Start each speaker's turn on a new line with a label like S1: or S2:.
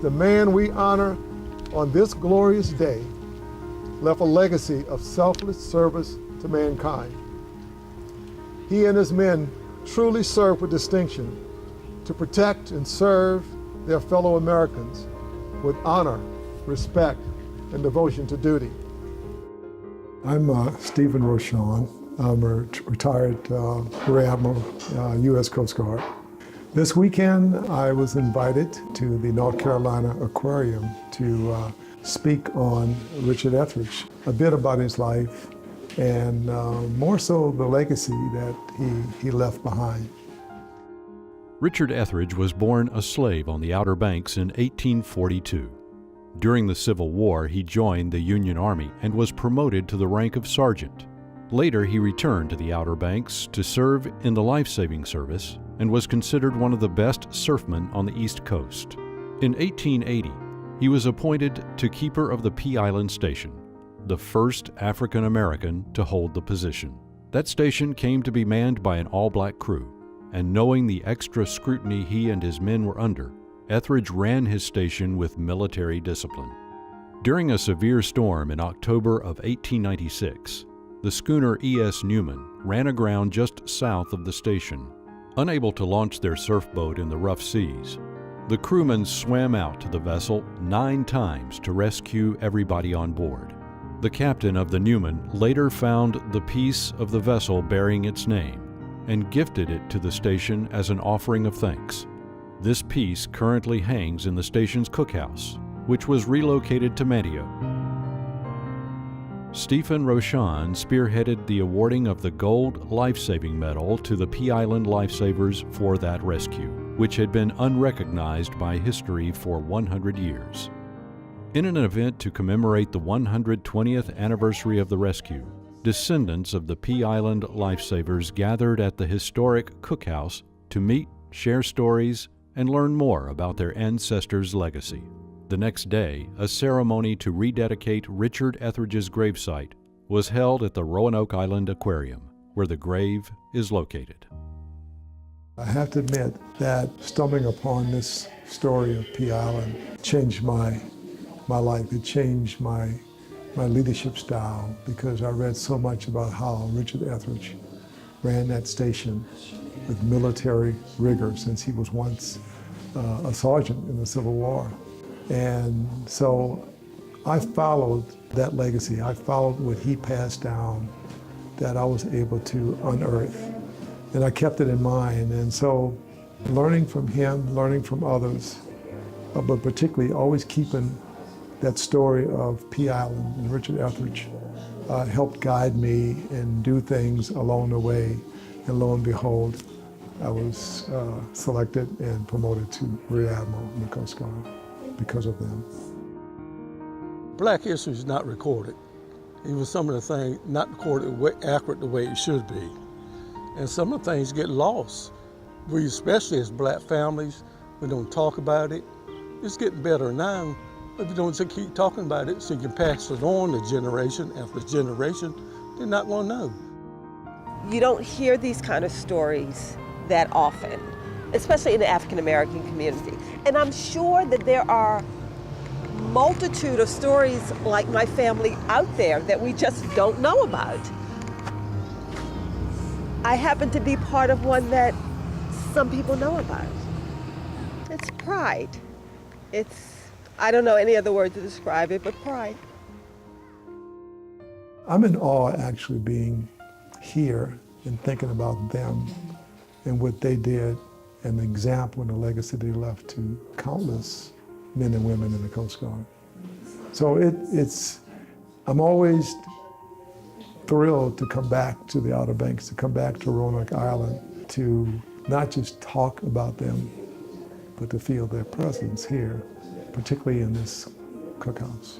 S1: The man we honor on this glorious day left a legacy of selfless service to mankind. He and his men truly served with distinction to protect and serve their fellow Americans with honor, respect, and devotion to duty. I'm Stephen Rochon. I'm a retired Rear Admiral, U.S. Coast Guard. This weekend, I was invited to the North Carolina Aquarium to speak on Richard Etheredge, a bit about his life, and more so the legacy that he left behind.
S2: Richard Etheredge was born a slave on the Outer Banks in 1842. During the Civil War, he joined the Union Army and was promoted to the rank of sergeant. Later, he returned to the Outer Banks to serve in the life-saving service and was considered one of the best surfmen on the East Coast. In 1880, he was appointed to Keeper of the Pea Island Station, the first African-American to hold the position. That station came to be manned by an all-black crew, and knowing the extra scrutiny he and his men were under, Etheredge ran his station with military discipline. During a severe storm in October of 1896, the schooner E.S. Newman ran aground just south of the station. Unable to launch their surfboat in the rough seas, the crewmen swam out to the vessel 9 times to rescue everybody on board. The captain of the Newman later found the piece of the vessel bearing its name and gifted it to the station as an offering of thanks. This piece currently hangs in the station's cookhouse, which was relocated to Manteo. Stephen Rochon spearheaded the awarding of the Gold Life-Saving Medal to the Pea Island lifesavers for that rescue, which had been unrecognized by history for 100 years. In an event to commemorate the 120th anniversary of the rescue, descendants of the Pea Island lifesavers gathered at the historic cookhouse to meet, share stories, and learn more about their ancestors' legacy. The next day, a ceremony to rededicate Richard Etheredge's gravesite was held at the Roanoke Island Aquarium, where the grave is located.
S1: I have to admit that stumbling upon this story of Pea Island changed my life. It changed my leadership style, because I read so much about how Richard Etheredge ran that station with military rigor, since he was once a sergeant in the Civil War. And so I followed that legacy. I followed what he passed down that I was able to unearth. And I kept it in mind. And so learning from him, learning from others, but particularly always keeping that story of Pea Island and Richard Etheredge helped guide me and do things along the way. And lo and behold, I was selected and promoted to Rear Admiral in the Coast Guard because of them.
S3: Black history is not recorded. Even some of the things not recorded accurate the way it should be. And some of the things get lost. We, especially as black families, we don't talk about it. It's getting better now, but we don't keep talking about it so you can pass it on to generation after generation. They're not gonna know.
S4: You don't hear these kind of stories that often, especially in the African American community. And I'm sure that there are multitude of stories like my family out there that we just don't know about. I happen to be part of one that some people know about. It's pride. I don't know any other word to describe it, but pride.
S1: I'm in awe actually being here and thinking about them and what they did, and the example and the legacy they left to countless men and women in the Coast Guard. So I'm always thrilled to come back to the Outer Banks, to come back to Roanoke Island, to not just talk about them, but to feel their presence here, particularly in this cookhouse.